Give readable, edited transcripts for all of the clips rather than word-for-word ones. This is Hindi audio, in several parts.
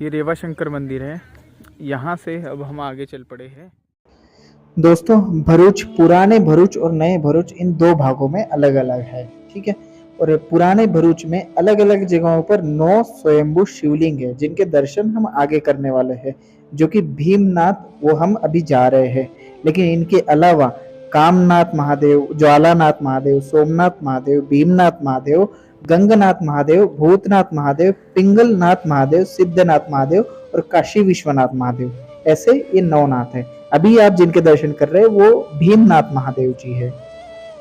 ये रेवा शंकर मंदिर है। यहाँ से अब हम आगे चल पड़े हैं। दोस्तों, भरूच पुराने भरूच और नए भरूच इन दो भागों में अलग अलग है। ठीक है। और पुराने भरूच में अलग अलग जगहों पर 9 स्वयंभू शिवलिंग है जिनके दर्शन हम आगे करने वाले हैं, जो कि भीमनाथ वो हम अभी जा रहे हैं। लेकिन इनके अलावा कामनाथ महादेव, ज्वालानाथ महादेव, सोमनाथ महादेव, भीमनाथ महादेव, गंगनाथ महादेव, भूतनाथ महादेव, पिंगलनाथ महादेव, सिद्धनाथ महादेव और काशी विश्वनाथ महादेव, ऐसे ये 9 नाथ है। अभी आप जिनके दर्शन कर रहे हैं वो भीमनाथ महादेव जी है।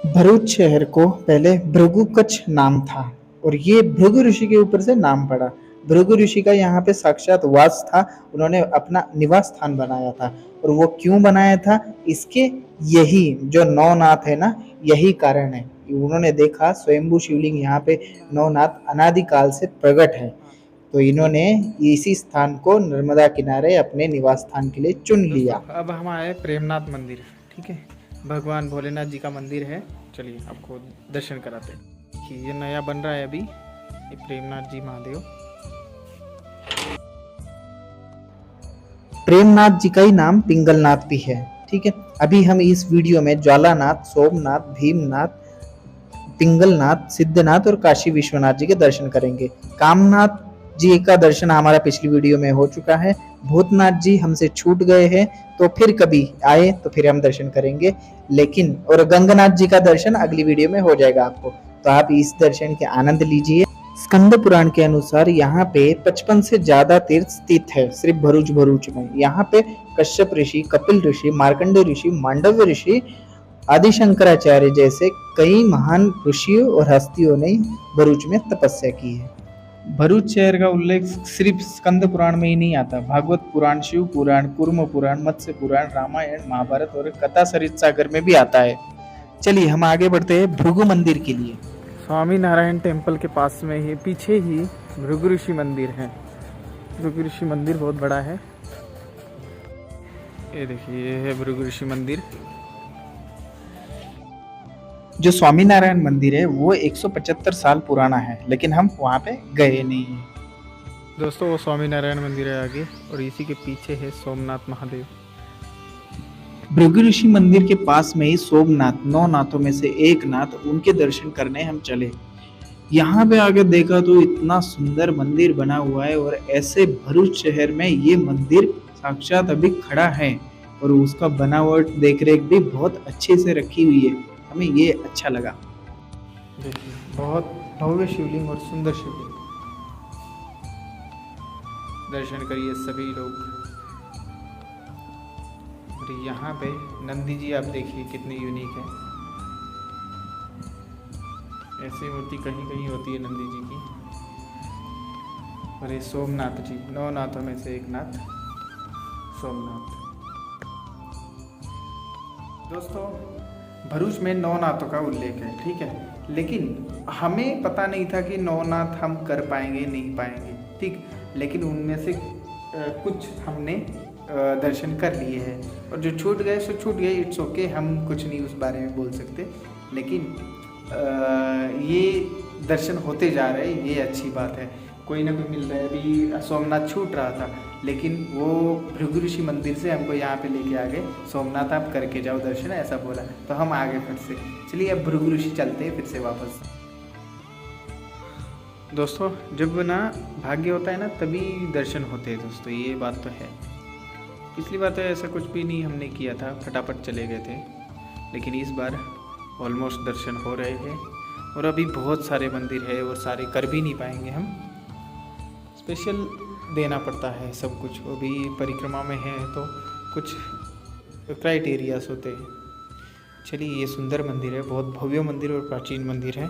भरूच शहर को पहले भृगुकच्छ नाम था और ये भृगु ऋषि के ऊपर से नाम पड़ा। भृगु ऋषि का यहाँ पे साक्षात वास था, उन्होंने अपना निवास स्थान बनाया था। और वो क्यों बनाया था, इसके यही जो 9 नाथ है ना, यही कारण है। उन्होंने देखा स्वयंभू शिवलिंग यहाँ पे 9 नाथ अनादिकाल से प्रकट है, तो इन्होंने इसी स्थान को नर्मदा किनारे अपने निवास स्थान के लिए चुन दोस्तों लिया। अब हम आए प्रेमनाथ मंदिर। ठीक है, भगवान भोलेनाथ जी का मंदिर है। चलिए आपको दर्शन कराते हैं कि ये नया बन रहा है अभी, ये प्रेमनाथ जी महादेव। प्रेमनाथ जी का ही नाम पिंगलनाथ भी है। ठीक है। अभी हम इस वीडियो में ज्वालानाथ, सोमनाथ, भीमनाथ, पिंगलनाथ, सिद्धनाथ और काशी विश्वनाथ जी के दर्शन करेंगे। कामनाथ जी का दर्शन हमारा पिछली वीडियो में हो चुका है। भूतनाथ जी हमसे छूट गए हैं, तो फिर कभी आए तो फिर हम दर्शन करेंगे। लेकिन और गंगनाथ जी का दर्शन अगली वीडियो में हो जाएगा आपको, तो आप इस दर्शन के आनंद लीजिए। स्कंद पुराण के अनुसार यहाँ पे 55 से ज्यादा तीर्थ स्थित है सिर्फ भरूच में। यहाँ पे कश्यप ऋषि, कपिल ऋषि, मार्कंडेय ऋषि, मांडव्य ऋषि, आदि शंकराचार्य जैसे कई महान ऋषियों और हस्तियों ने भरूच में तपस्या की है। भरूच शहर का उल्लेख सिर्फ स्कंद पुराण में ही नहीं आता, भागवत पुराण, शिव पुराण, कूर्म पुराण, मत्स्य पुराण, रामायण, महाभारत और कथा सरित सागर में भी आता है। चलिए हम आगे बढ़ते हैं भृगु मंदिर के लिए। स्वामी नारायण टेम्पल के पास में ही पीछे ही भृगु ऋषि मंदिर है। भृगु ऋषि मंदिर बहुत बड़ा है। ये देखिए, ये है भृगु ऋषि मंदिर। जो स्वामी नारायण मंदिर है वो 175 साल पुराना है, लेकिन हम वहाँ पे गए नहीं हैं। दोस्तों वो स्वामी नारायण मंदिर है आगे, और इसी के पीछे है सोमनाथ महादेव। भृगु ऋषि मंदिर के पास में ही सोमनाथ, 9 नाथों में से एक नाथ, उनके दर्शन करने हम चले। यहाँ पे आकर देखा तो इतना सुंदर मंदिर बना हुआ है, और ऐसे भरूच शहर में ये मंदिर साक्षात अभी खड़ा है, और उसका बनावट देख रेख भी बहुत अच्छे से रखी हुई है। हमें ये अच्छा लगा। देखिए बहुत भव्य शिवलिंग और सुंदर शिवलिंग। दर्शन करिए सभी लोग। और यहाँ पे नंदी जी आप देखिए कितनी यूनिक है। ऐसी मूर्ति कहीं कहीं होती है नंदी जी की। और ये सोमनाथ जी, 9 नाथों में से एक नाथ सोमनाथ। दोस्तों भरूच में 9 नाथों का उल्लेख है, ठीक है, लेकिन हमें पता नहीं था कि 9 नाथ हम कर पाएंगे नहीं पाएंगे, ठीक। लेकिन उनमें से कुछ हमने दर्शन कर लिए हैं, और जो छूट गए सो छूट गए, इट्स ओके, हम कुछ नहीं उस बारे में बोल सकते। लेकिन ये दर्शन होते जा रहे हैं, ये अच्छी बात है। कोई ना कोई मिल रहा है। अभी सोमनाथ छूट रहा था, लेकिन वो भृगु ऋषि मंदिर से हमको यहाँ पे लेके आ गए। सोमनाथ आप करके जाओ दर्शन, ऐसा बोला, तो हम आ गए फिर से। चलिए अब भृगु ऋषि चलते हैं फिर से वापस। दोस्तों जब ना भाग्य होता है ना तभी दर्शन होते हैं दोस्तों, ये बात तो है। पिछली बार तो ऐसा कुछ भी नहीं हमने किया था, फटाफट चले गए थे। लेकिन इस बार ऑलमोस्ट दर्शन हो रहे हैं, और अभी बहुत सारे मंदिर है और सारे कर भी नहीं पाएंगे हम। स्पेशल देना पड़ता है सब कुछ, वो भी परिक्रमा में है तो कुछ क्राइटेरियाज होते हैं। चलिए ये सुंदर मंदिर है, बहुत भव्य मंदिर और प्राचीन मंदिर है।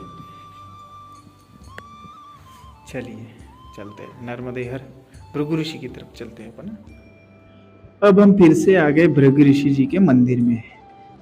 चलिए चलते हैं नर्मदेहर भृगु ऋषि की तरफ चलते हैं अपन। अब हम फिर से आ गए भृगु ऋषि जी के मंदिर में।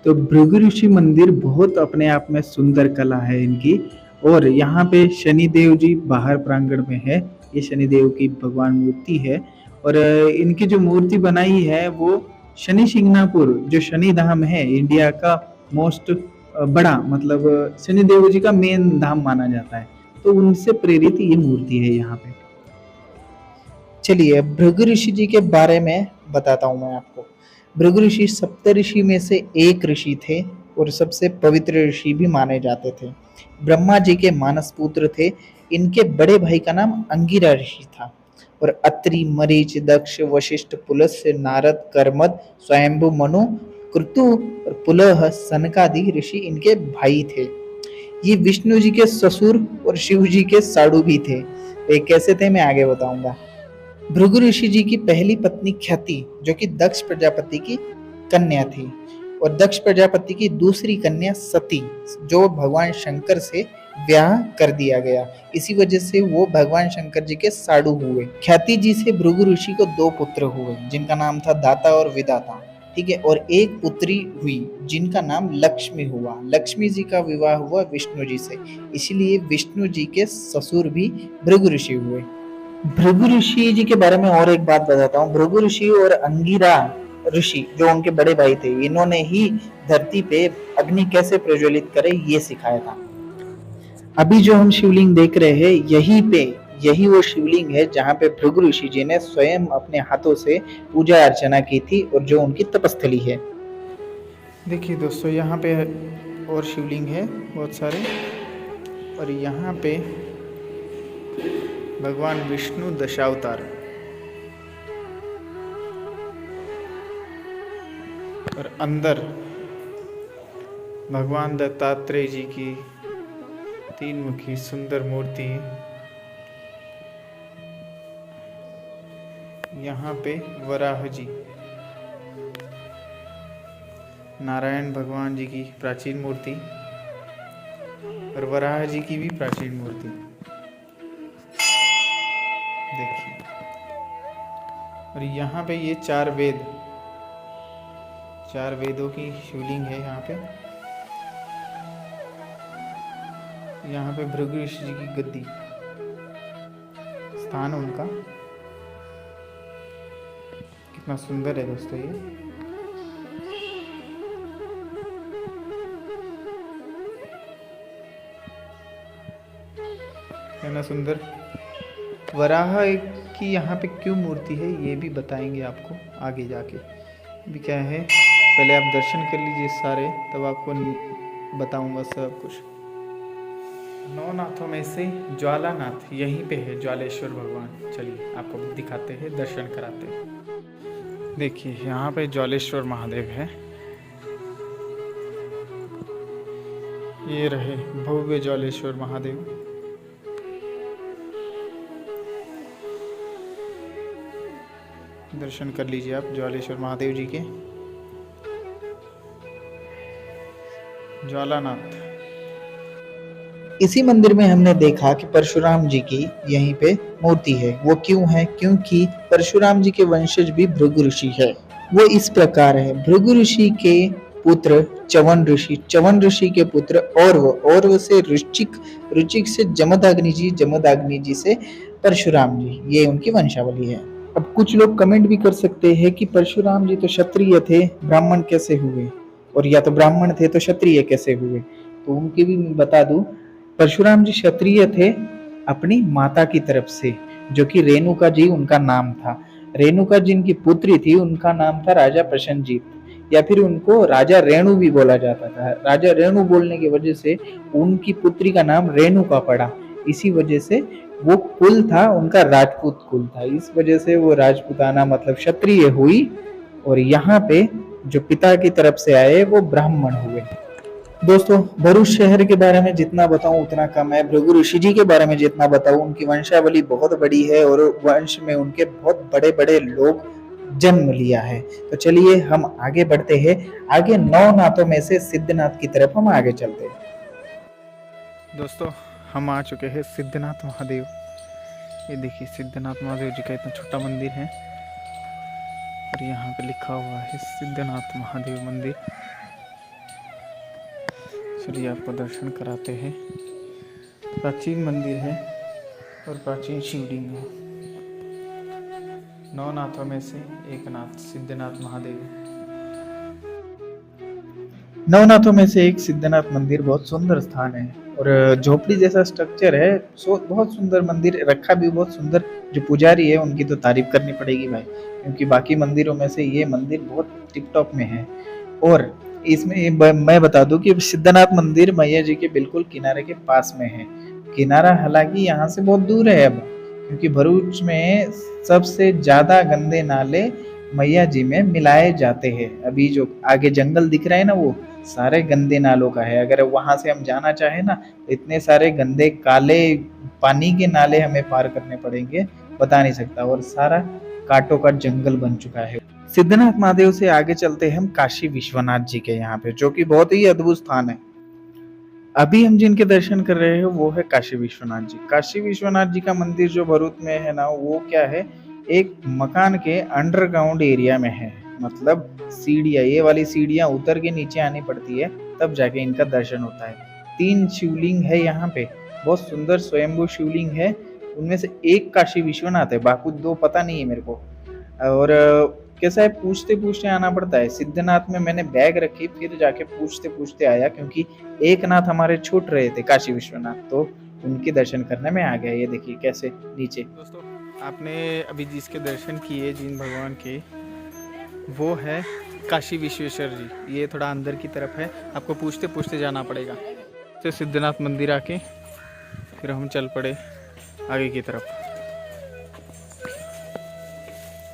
तो भृगु ऋषि मंदिर बहुत अपने आप में सुंदर कला है इनकी। और यहाँ पे शनिदेव जी बाहर प्रांगण में है, ये शनिदेव की भगवान मूर्ति है। और इनकी जो मूर्ति बनाई है वो शनि शिंगणापुर, जो शनि धाम है इंडिया का मोस्ट बड़ा, मतलब शनिदेव जी का मेन धाम माना जाता है, तो उनसे प्रेरित ये मूर्ति है यहाँ पे। चलिए भृगु ऋषि जी के बारे में बताता हूँ मैं आपको। भृगु ऋषि सप्तऋषि में से एक ऋषि थे और सबसे पवित्र ऋषि भी माने जाते थे। ब्रह्मा जी के मानस पुत्र थे। इनके बड़े भाई का नाम अंगिरा ऋषि था और अत्रि, मरीच, दक्ष, वशिष्ठ, पुलस्त्य, नारद, कर्मद, स्वयंभु मनु, क्रतु और पुलह, सनकादि ऋषि इनके भाई थे। ये विष्णु जी के ससुर और शिव जी के साडू भी थे। ये कैसे थे मैं आगे बताऊंगा। भृगु ऋषि जी की पहली पत्नी ख्याति जो कि दक्ष प्रजापति की कन्या थी और दक्ष प्रजापति की दूसरी कन्या सती जो भगवान शंकर से ब्याह कर दिया गया। इसी वजह से वो भगवान शंकर जी के साडू हुए। ख्याति जी से भृगु ऋषि को दो पुत्र हुए जिनका नाम था दाता और विदाता, ठीक है, और एक पुत्री हुई जिनका नाम लक्ष्मी हुआ। लक्ष्मी जी का विवाह हुआ विष्णु जी से, इसलिए विष्णु जी के ससुर भी भृगु ऋषि हुए। भृगु ऋषि जी के बारे में और एक बात बताता हूँ। भृगु ऋषि और अंगिरा ऋषि जो उनके बड़े भाई थे, इन्होंने ही धरती पे अग्नि कैसे प्रज्वलित करे ये सिखाया था। अभी जो हम शिवलिंग देख रहे हैं यही वो शिवलिंग है जहाँ पे भृगु ऋषि जी ने स्वयं अपने हाथों से पूजा अर्चना की थी और जो उनकी तपस्थली है। देखिए दोस्तों, यहाँ पे और शिवलिंग है बहुत सारे और यहाँ पे भगवान विष्णु दशावतार और अंदर भगवान दत्तात्रेय जी की तीन मुखी सुंदर मूर्ति। यहाँ पे वराह जी, नारायण भगवान जी की प्राचीन मूर्ति और वराह जी की भी प्राचीन मूर्ति देखिए। और यहाँ पे ये चार वेदों की शिवलिंग है। यहाँ पे भृगु ऋषि जी की गद्दी स्थान उनका कितना सुंदर है दोस्तों। ये है ना सुंदर। वराह की यहाँ पे क्यों मूर्ति है ये भी बताएंगे आपको आगे जाके। अभी क्या है, पहले आप दर्शन कर लीजिए सारे, तब आपको बताऊंगा सब कुछ। नौ नाथों में से ज्वालानाथ यहीं पे है, ज्वालेश्वर भगवान। चलिए आपको दिखाते हैं, दर्शन कराते हैं। देखिए यहाँ पे ज्वालेश्वर महादेव है। ये रहे भव्य ज्वालेश्वर महादेव। दर्शन कर लीजिए आप ज्वालेश्वर महादेव जी के। ज्वालानाथ। इसी मंदिर में हमने देखा कि परशुराम जी की यहीं पे मूर्ति है। वो क्यों है? क्योंकि परशुराम जी के वंशज भी भृगु ऋषि है। वो इस प्रकार है, भृगु ऋषि के पुत्र च्यवन ऋषि के पुत्र औरव से रुचिक से जमदग्नि जी से परशुराम जी, ये उनकी वंशावली है। अब कुछ लोग कमेंट भी कर सकते हैं कि परशुराम जी तो क्षत्रिय थे, ब्राह्मण कैसे हुए, और या तो ब्राह्मण थे तो क्षत्रिय कैसे हुए। तो उनके भी मैं बता दूं, परशुराम जी क्षत्रिय थे अपनी माता की तरफ से, जो कि रेणुका जी उनका नाम था। रेणुका जिनकी पुत्री थी उनका नाम था राजा प्रसन्नजीत, या फिर उनको राजा रेणु भी बोला जाता था। राजा रेणु बोलने की वजह से उनकी पुत्री का नाम रेणुका पड़ा। इसी वजह से वो कुल था उनका राजपूत कुल था, इस वजह से वो राजपूताना मतलब क्षत्रिय हुई। और यहाँ पे जो पिता की तरफ से आए वो ब्राह्मण हुए। दोस्तों भरूच शहर के बारे में जितना बताऊं उतना कम है। भृगु ऋषि जी के बारे में जितना बताऊं, उनकी वंशावली बहुत बड़ी है और वंश में उनके बहुत बड़े बड़े लोग जन्म लिया है। तो चलिए हम आगे बढ़ते हैं। आगे नौ नाथों में से सिद्धनाथ की तरफ हम आगे चलते हैं। दोस्तों हम आ चुके हैं सिद्धनाथ महादेव। ये देखिए सिद्धनाथ महादेव जी का इतना छोटा मंदिर है और यहाँ पे लिखा हुआ है सिद्धनाथ महादेव मंदिर। चलिए आपको दर्शन कराते हैं। प्राचीन मंदिर है और प्राचीन शिवलिंग है। नौ नाथों में से एक नाथ सिद्धनाथ महादेव। नवनाथों में से एक सिद्धनाथ मंदिर बहुत सुंदर स्थान है और झोपड़ी जैसा स्ट्रक्चर है। बहुत सुंदर मंदिर, रखा भी बहुत सुंदर। जो पुजारी है उनकी तो तारीफ करनी पड़ेगी भाई, क्योंकि बाकी मंदिरों में से ये मंदिर बहुत टिप टॉप में है। और इसमें मैं बता दूं कि सिद्धनाथ मंदिर मैया जी के बिल्कुल किनारे के पास में है। किनारा हालांकि यहाँ से बहुत दूर है अब, क्योंकि भरूच में सबसे ज्यादा गंदे नाले मैया जी में मिलाए जाते हैं। अभी जो आगे जंगल दिख रहा है ना, वो सारे गंदे नालों का है। अगर वहां से हम जाना चाहे ना, तो इतने सारे गंदे काले पानी के नाले हमें पार करने पड़ेंगे, बता नहीं सकता। और सारा कांटों का जंगल बन चुका है। सिद्धनाथ महादेव से आगे चलते हैं हम काशी विश्वनाथ जी के यहाँ पे, जो कि बहुत ही अद्भुत स्थान है। अभी हम जिनके दर्शन कर रहे हैं वो है काशी विश्वनाथ जी। काशी विश्वनाथ जी का मंदिर जो भरूच में है ना, वो क्या है, एक मकान के अंडरग्राउंड एरिया में है। मतलब सीढ़ियाँ, ये वाली सीढ़ियाँ उतर के नीचे आनी पड़ती है, तब जाके इनका दर्शन होता है। 3 शिवलिंग है यहाँ पे, बहुत सुंदर स्वयंभू शिवलिंग है। उनमें से एक काशी विश्वनाथ है, बाकी 2 पता नहीं है मेरे को। और कैसा है, पूछते पूछते आना पड़ता है। सिद्धनाथ में मैंने बैग रखी, फिर जाके पूछते पूछते आया, क्योंकि एक नाथ हमारे छूट रहे थे, काशी विश्वनाथ, तो उनके दर्शन करने में आ गया। ये देखिए कैसे नीचे। दोस्तों, आपने अभी जिसके दर्शन किए, जिन भगवान के, वो है काशी विश्वेश्वर जी। ये थोड़ा अंदर की तरफ है, आपको पूछते पूछते जाना पड़ेगा। तो सिद्धनाथ मंदिर आके फिर हम चल पड़े आगे की तरफ।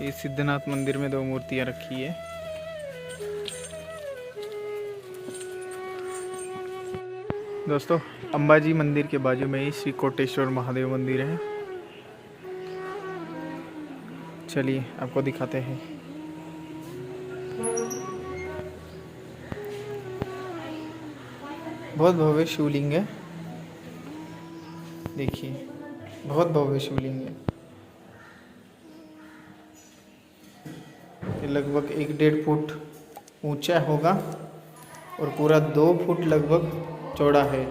ये सिद्धनाथ मंदिर में 2 मूर्तियां रखी है। दोस्तों, अंबाजी मंदिर के बाजू में ही श्री कोटेश्वर महादेव मंदिर है। चलिए आपको दिखाते हैं। बहुत भव्य शिवलिंग है, देखिए बहुत भव्य शिवलिंग है। ये लगभग 1-1.5 फुट ऊंचा होगा और पूरा 2 फुट लगभग चौड़ा है।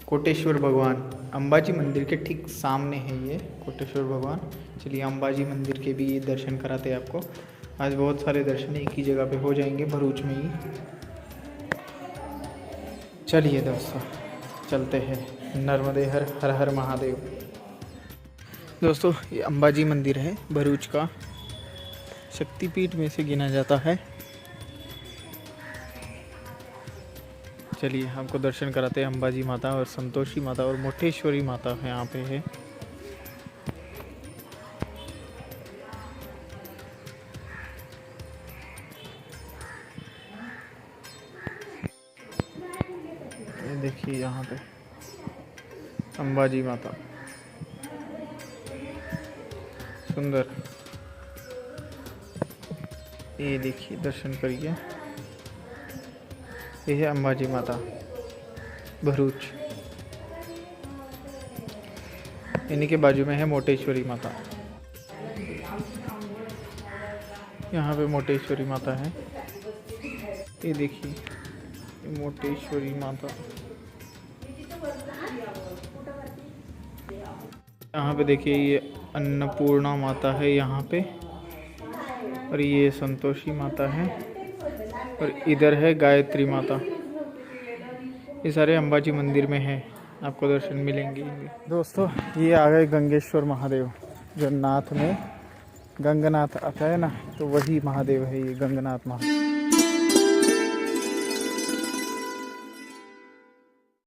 कोटेश्वर भगवान अंबाजी मंदिर के ठीक सामने है ये कोटेश्वर भगवान। चलिए अंबाजी मंदिर के भी दर्शन कराते हैं आपको। आज बहुत सारे दर्शन एक ही जगह पे हो जाएंगे, भरूच में ही। चलिए दोस्तों चलते हैं। नर्मदे हर हर हर महादेव। दोस्तों, ये अंबाजी मंदिर है, भरूच का शक्तिपीठ में से गिना जाता है। चलिए आपको दर्शन कराते हैं। अंबाजी माता और संतोषी माता और मोटेश्वरी माता यहाँ पे है। ये देखिए यहाँ पे अंबाजी माता, सुंदर। ये देखिए, दर्शन करिए। ये है अंबाजी माता भरूच। इन्हीं के बाजू में है मोटेश्वरी माता। यहाँ पे मोटेश्वरी माता है। ये देखिए, ये मोटेश्वरी माता। यहाँ पे देखिए, ये अन्नपूर्णा माता है यहाँ पे, और ये संतोषी माता है, और इधर है गायत्री माता। ये सारे अंबाजी मंदिर में है, आपको दर्शन मिलेंगे। दोस्तों, ये आ गए गंगेश्वर महादेव, जो नाथ में गंगनाथ आता है ना, तो वही महादेव है ये गंगनाथ महादेव।